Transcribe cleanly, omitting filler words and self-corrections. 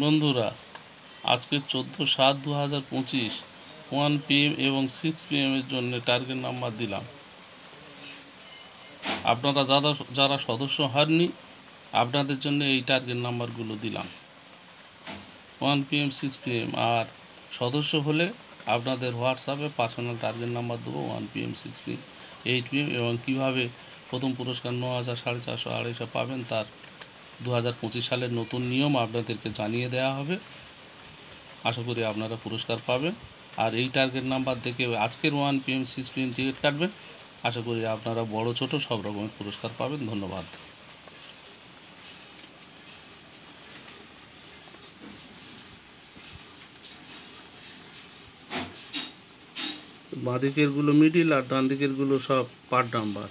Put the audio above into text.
বন্ধুরা, আজকে 14/7/2025 1 PM এবং 6 PM এর জন্য টার্গেট নাম্বার দিলাম। আপনারা যারা সদস্য হননি আপনাদের জন্য এই টার্গেট নাম্বারগুলো দিলাম 1 PM 6 PM। আর সদস্য হলে আপনাদের হোয়াটসঅ্যাপে পার্সোনাল টার্গেট নাম্বার দেবো 1 PM 6 PM 8 PM। এবং কীভাবে প্রথম পুরস্কার 9,000, 450, 250 পাবেন তার 2025 সালের নতুন নিয়ম আপনাদেরকে জানিয়ে দেওয়া হবে। আশা করি আপনারা পুরস্কার পাবেন। আর এই টার্গেট নাম্বার দেখে আজকের 1 PM 6 PM টিকিট কাটবেন। আশা করি আপনারা বড় ছোট সব রকমের পুরস্কার পাবেন। ধন্যবাদ। বাঁ দিকেরগুলো মিডিল আর ডান দিকেরগুলো সব পার্ট নাম্বার।